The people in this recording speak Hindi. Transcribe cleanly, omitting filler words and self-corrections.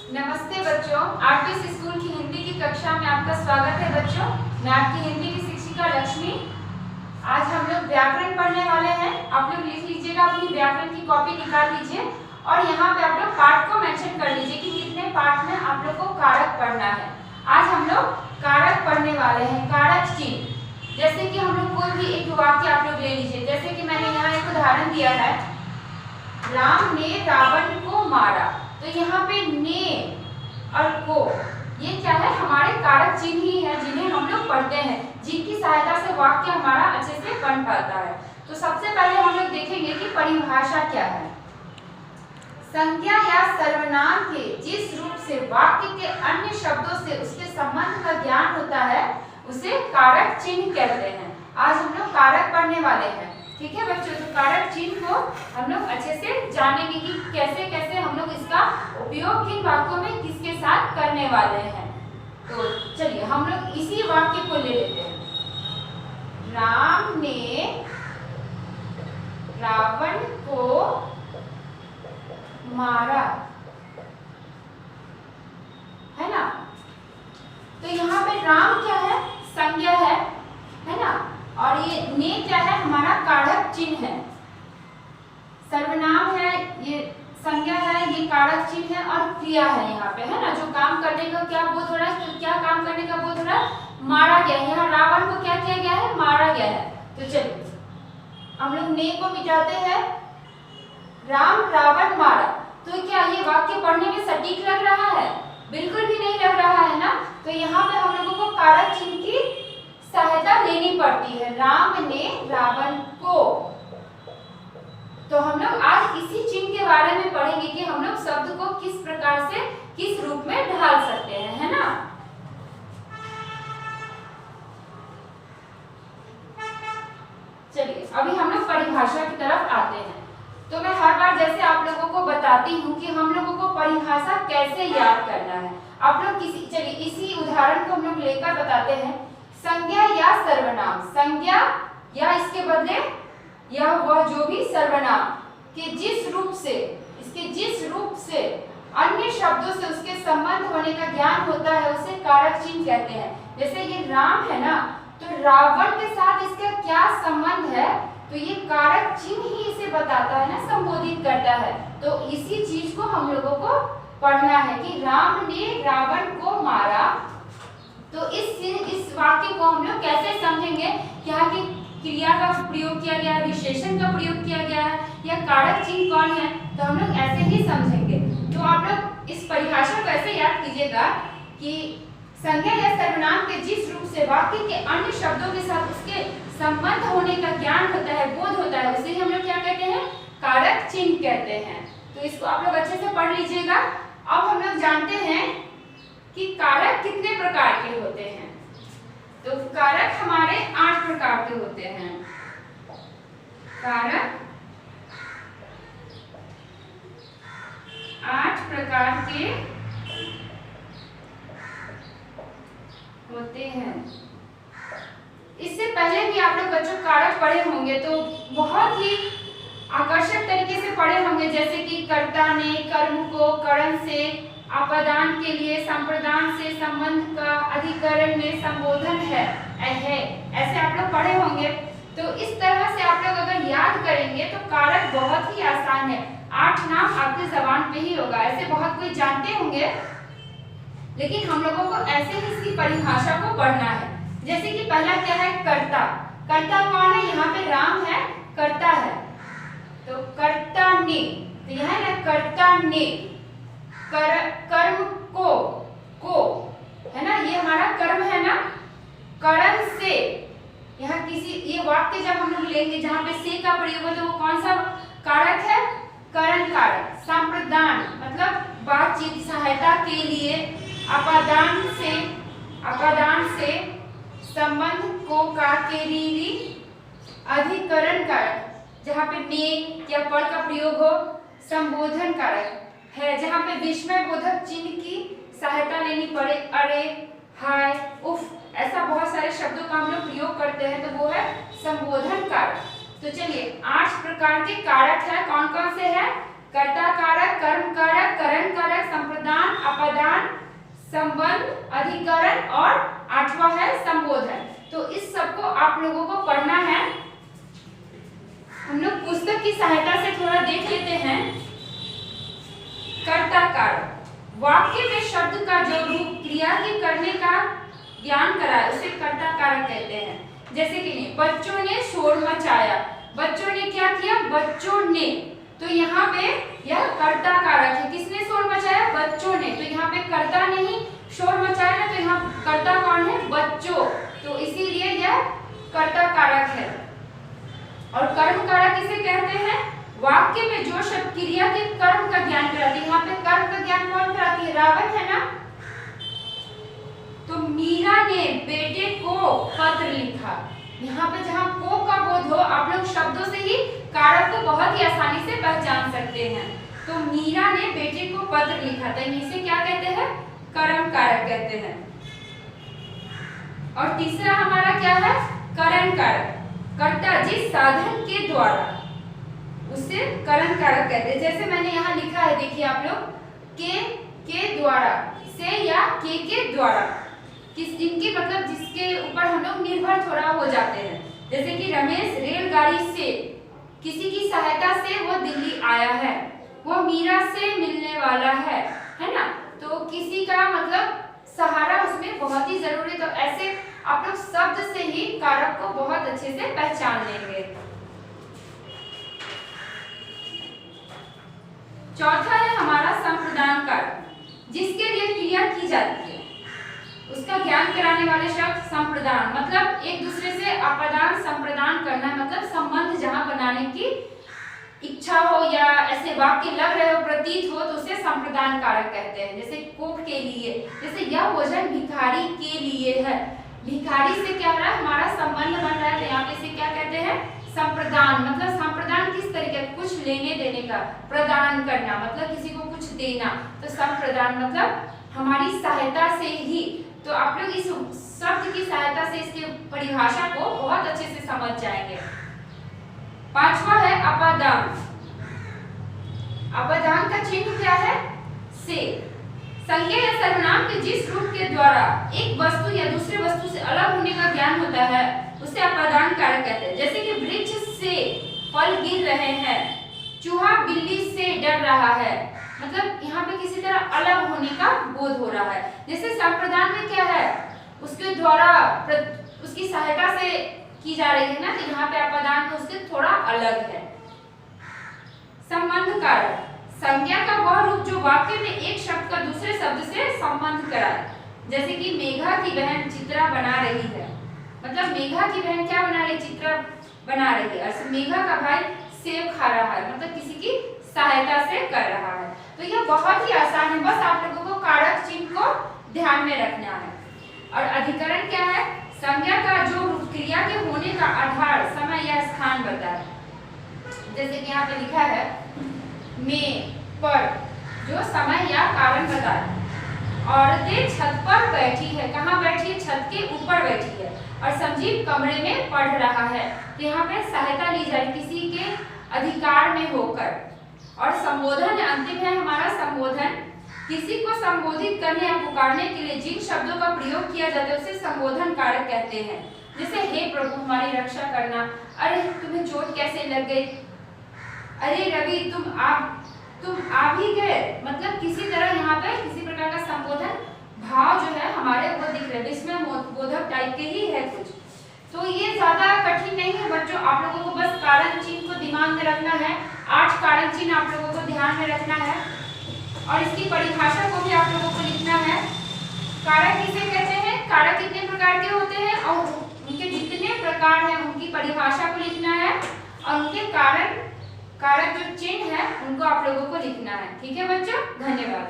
नमस्ते बच्चों, आरपीएस स्कूल की हिंदी की कक्षा में आपका स्वागत है बच्चों। मैं आपकी हिंदी की शिक्षिका लक्ष्मी। आज हम लोग व्याकरण पढ़ने वाले हैं। आप लोग लिख लीजिएगा, अपनी व्याकरण की कॉपी निकाल लीजिए और यहाँ पे आप लोग पाठ को मेंशन कर लीजिए कि कितने पाठ में आप लोग को कारक पढ़ना है। आज हम लोग कारक पढ़ने वाले हैं, कारक चिन्ह। जैसे कि हम लोग कोई भी एक वाक्य आप लोग ले लीजिए। जैसे कि मैंने यहाँ एक उदाहरण दिया है, राम ने रावण को मारा। तो यहाँ पे ने और को ये क्या है, हमारे कारक चिन्ह ही है जिन्हें हम लोग पढ़ते हैं, जिनकी सहायता से वाक्य हमारा अच्छे से बन पाता है। तो सबसे पहले हम लोग देखेंगे कि परिभाषा क्या है। संज्ञा या सर्वनाम के जिस रूप से वाक्य के अन्य शब्दों से उसके संबंध का ज्ञान होता है उसे कारक चिन्ह कहते हैं। आज हम लोग कारक पढ़ने वाले हैं, ठीक है बच्चों। तो कारक चिन्ह को हम लोग अच्छे से जानेंगे कि कैसे कैसे हम लोग इसका उपयोग किन वाक्यों में किसके साथ करने वाले हैं। तो चलिए हम लोग इसी वाक्य को ले लेते हैं। राम ने रावण को मारा, है ना। तो यहाँ पे राम क्या है, संज्ञा है ना, और ये ने क्या है, हमारा कारक चिन्ह है। सर्वनाम है, ये संज्ञा है, ये कारक चिन्ह है, और क्रिया है यहाँ पे, है ना। जो काम करने का क्या बोध हो रहा है, तो क्या काम करने का बोध हो रहा है, मारा गया है। यहाँ रावण को क्या किया गया है, मारा गया है। तो चलिए हम लोग ने को मिटाते हैं, राम रावण मारा। तो क्या ये वाक्य पढ़ने में सटीक लग रहा है? बिल्कुल भी नहीं लग रहा है ना। तो यहाँ पे हम लोगों को कारक चिन्ह की सहायता लेनी पड़ती है। राम ने रावण को। तो हम लोग आज इसी चिन्ह के बारे में पढ़ेंगे कि हम लोग शब्द को किस प्रकार से किस रूप में ढाल सकते हैं, है ना। चलिए अभी हम लोग परिभाषा की तरफ आते हैं। तो मैं हर बार जैसे आप लोगों को बताती हूँ कि हम लोगों को परिभाषा कैसे याद करना है। आप लोग चलिए इसी उदाहरण को हम लोग लेकर बताते हैं। संज्ञा या सर्वनाम, संज्ञा या इसके बदले या वह जो भी सर्वनाम के जिस रूप से, इसके जिस रूप से अन्य शब्दों से उसके संबंध होने का ज्ञान होता है उसे कारक चिन्ह कहते हैं। जैसे ये राम है ना, तो रावण के साथ इसका क्या संबंध है, तो ये कारक चिन्ह ही इसे बताता है ना, संबोधित करता है। तो इसी चीज को हम लोगों को पढ़ना है कि राम ने रावण को मारा। तो इस वाक्य को हम लोग कैसे समझेंगे, क्या कि क्रिया का प्रयोग किया गया है, विशेषण का प्रयोग किया गया है, या कारक चिन्ह कौन है, तो हम लोग ऐसे ही समझेंगे। तो आप लोग इस परिभाषा को ऐसे याद कीजिएगा कि संज्ञा या सर्वनाम के जिस रूप से वाक्य के अन्य शब्दों के साथ उसके संबंध होने का ज्ञान होता है, बोध होता है, उसे हम लोग क्या कहते हैं, कारक चिन्ह कहते हैं। तो इसको आप लोग अच्छे से पढ़ लीजिएगा। अब हम लोग जानते हैं कि कारक कितने प्रकार के होते हैं। तो कारक हमारे 8 प्रकार के होते हैं। कारक 8 प्रकार के होते हैं। इससे पहले भी आप लोग बच्चों कारक पढ़े होंगे, तो बहुत ही आकर्षक तरीके से पढ़े होंगे। जैसे कि कर्ता ने कर्म को करण से, अपदान के लिए संप्रदान से, संबंध का अधिकरण में संबोधन है, ऐसे आप लोग पढ़े होंगे। तो इस तरह से आप लोग अगर याद करेंगे तो कारक बहुत ही आसान है। 8 नाम आपकी जबान पे ही होगा। ऐसे बहुत कोई जानते होंगे, लेकिन हम लोगों को ऐसे ही इसकी परिभाषा को पढ़ना है। जैसे कि पहला क्या है, कर्ता। कर्ता कौन है, यहाँ पे राम है, कर्ता है। तो कर्ता ने, तो यह है ना कर्ता ने, कर्म को है ना, ये हमारा कर्म है ना, करण से। यहाँ किसी ये वाक्य जब हम लोग लेंगे जहाँ पे से का प्रयोग हो तो वो कौन सा कारक है, करण कारक। संप्रदान मतलब बातचीत, सहायता के लिए। अपादान से संबंध को काकेरीरी, अधिकरण कारक जहाँ पे ने या पर का प्रयोग हो। संबोधन कारक है जहाँ पे विस्मय बोधक चिन्ह की सहायता लेनी पड़े, अरे, हाय, उफ, ऐसा बहुत सारे शब्दों का हम लोग प्रयोग करते हैं, तो वो है संबोधन कारक। तो चलिए 8 प्रकार के कारक है, कौन कौन से है, कर्ता कारक, कर्म कारक, करण कारक, संप्रदान, संबंध, अधिकरण और 8वां है संबोधन। तो इस सबको आप लोगों को पढ़ना है। हम लोग पुस्तक की सहायता से थोड़ा देख लेते हैं। कर्ता कारक, वाक्य में शब्द का जो रूप क्रिया के करने का ज्ञान कराए उसे कर्ता कारक कहते हैं। जैसे कि बच्चों ने शोर मचाया, बच्चों ने क्या किया, बच्चों ने, तो यहाँ पे यह कर्ता कारक है। किसने शोर मचाया, बच्चों ने, तो यहाँ पे कर्ता नहीं शोर मचाया ना, तो यहाँ कर्ता कौन है, बच्चों, तो इसीलिए यह कर्ता कारक है। और कर्म कारक किसे कहते हैं, वाक्य में जो शब्द क्रिया के कर्म का ज्ञान कराती है। यहाँ पे कर्म का ज्ञान कौन कराती है, रावण है ना। तो मीरा ने बेटे को पत्र लिखा, यहाँ पे जहाँ को का बोध हो, आप लोग शब्दों से ही कारक को बहुत ही आसानी से पहचान सकते हैं। तो मीरा ने बेटे को पत्र लिखा, तो इसे क्या कहते हैं, कर्म कारक कहते हैं। और तीसरा हमारा क्या है, करण कारक, कर्ता जिस साधन के द्वारा, उसे करण कारक कहते हैं। जैसे मैंने यहाँ लिखा है, देखिए आप लोग, के द्वारा, से या के द्वारा, किस जिनके मतलब जिसके ऊपर हम लोग निर्भर थोड़ा हो जाते हैं। जैसे कि रमेश रेलगाड़ी से, किसी की सहायता से वो दिल्ली आया है, वो मीरा से मिलने वाला है ना। तो किसी का मतलब सहारा उसमें बहुत ही जरूरी। तो ऐसे आप लोग शब्द से ही कारक को बहुत अच्छे से पहचान लेंगे। चौथा है हमारा संप्रदान कारक, जिसके लिए क्रिया की जाती है उसका ज्ञान कराने वाले शब्द संप्रदान, मतलब एक दूसरे से अप्रदान संप्रदान करना, मतलब संबंध जहां बनाने की इच्छा हो या ऐसे वाक्य लग रहे हो, प्रतीत हो, तो उसे संप्रदान कारक कहते हैं। जैसे कोक के लिए, जैसे यह भोजन भिखारी के लिए है, भिखारी से क्या हो रहा है, हमारा संबंध बन रहा है, तो यहाँ पे इसे क्या कहते हैं, संप्रदान। मतलब संप्रदान किस तरीके, कुछ लेने देने का, प्रदान करना मतलब किसी को कुछ देना, तो संप्रदान मतलब हमारी सहायता से ही। तो आप लोग इस शब्द की सहायता से इसकी परिभाषा को बहुत अच्छे से समझ जाएंगे। पांचवा है अपादान। अपादान का चिन्ह क्या है, से। संज्ञा या सर्वनाम के जिस रूप के द्वारा एक वस्तु या दूसरे वस्तु से अलग होने का ज्ञान होता है उसे अपादान कारक कहते हैं। जैसे कि वृक्ष से फल गिर रहे हैं, चूहा बिल्ली से डर रहा है, मतलब यहाँ पे किसी तरह अलग होने का बोध हो रहा है। जैसे संप्रदान में क्या है, उसके द्वारा उसकी सहायता से की जा रही है ना, तो यहाँ पे अपादान में उससे थोड़ा अलग है। संबंध कारक, संज्ञा का वह रूप जो वाक्य में एक शब्द का दूसरे शब्द से संबंध कराए। जैसे कि मेघा की बहन चित्रा बना रही है, मतलब मेघा की बहन क्या बना रही है, चित्रा बना रही है, और मेघा का भाई सेब खा रहा है, मतलब किसी की सहायता से कर रहा है। तो यह बहुत ही आसान है, बस आप लोगों को कारक चिन्ह को ध्यान में रखना है। और अधिकरण क्या है, संज्ञा का जो रूप क्रिया के होने का आधार, समय या स्थान बताए। जैसे कि यहाँ पे लिखा है में, पर, जो समय या कारण बताए। औरतें छत पर बैठी है, कहाँ बैठी है, छत के ऊपर बैठी है, और संजीव कमरे में पढ़ रहा है। तो यहाँ पे सहायता ली जाए किसी के अधिकार में होकर। और संबोधन अंतिम है हमारा संबोधन, किसी को संबोधित करने या पुकारने के लिए जिन शब्दों का प्रयोग किया जाता है उसे संबोधन कारक कहते हैं। जैसे हे प्रभु हमारी रक्षा करना, अरे तुम्हें चोट कैसे लग गई, अरे रवि तुम आ भी गए, मतलब किसी तरह यहाँ पे किसी प्रकार का संबोधन भाव जो है हमारे वो दिख रहे, इसमें बोधक टाइप के ही है कुछ। तो ये ज्यादा कठिन नहीं है बच्चों, आप लोगों को बस कारण चिन्ह को दिमाग में रखना है। 8 कारण चिन्ह आप लोगों को ध्यान में रखना है, और इसकी परिभाषा को भी आप लोगों को लिखना है। कारक किसे कहते हैं, कारक कितने प्रकार के होते हैं, और उनके जितने प्रकार हैं उनकी परिभाषा को लिखना है, और उनके कारक जो चिन्ह है उनको आप लोगों को लिखना है। ठीक है बच्चों, धन्यवाद।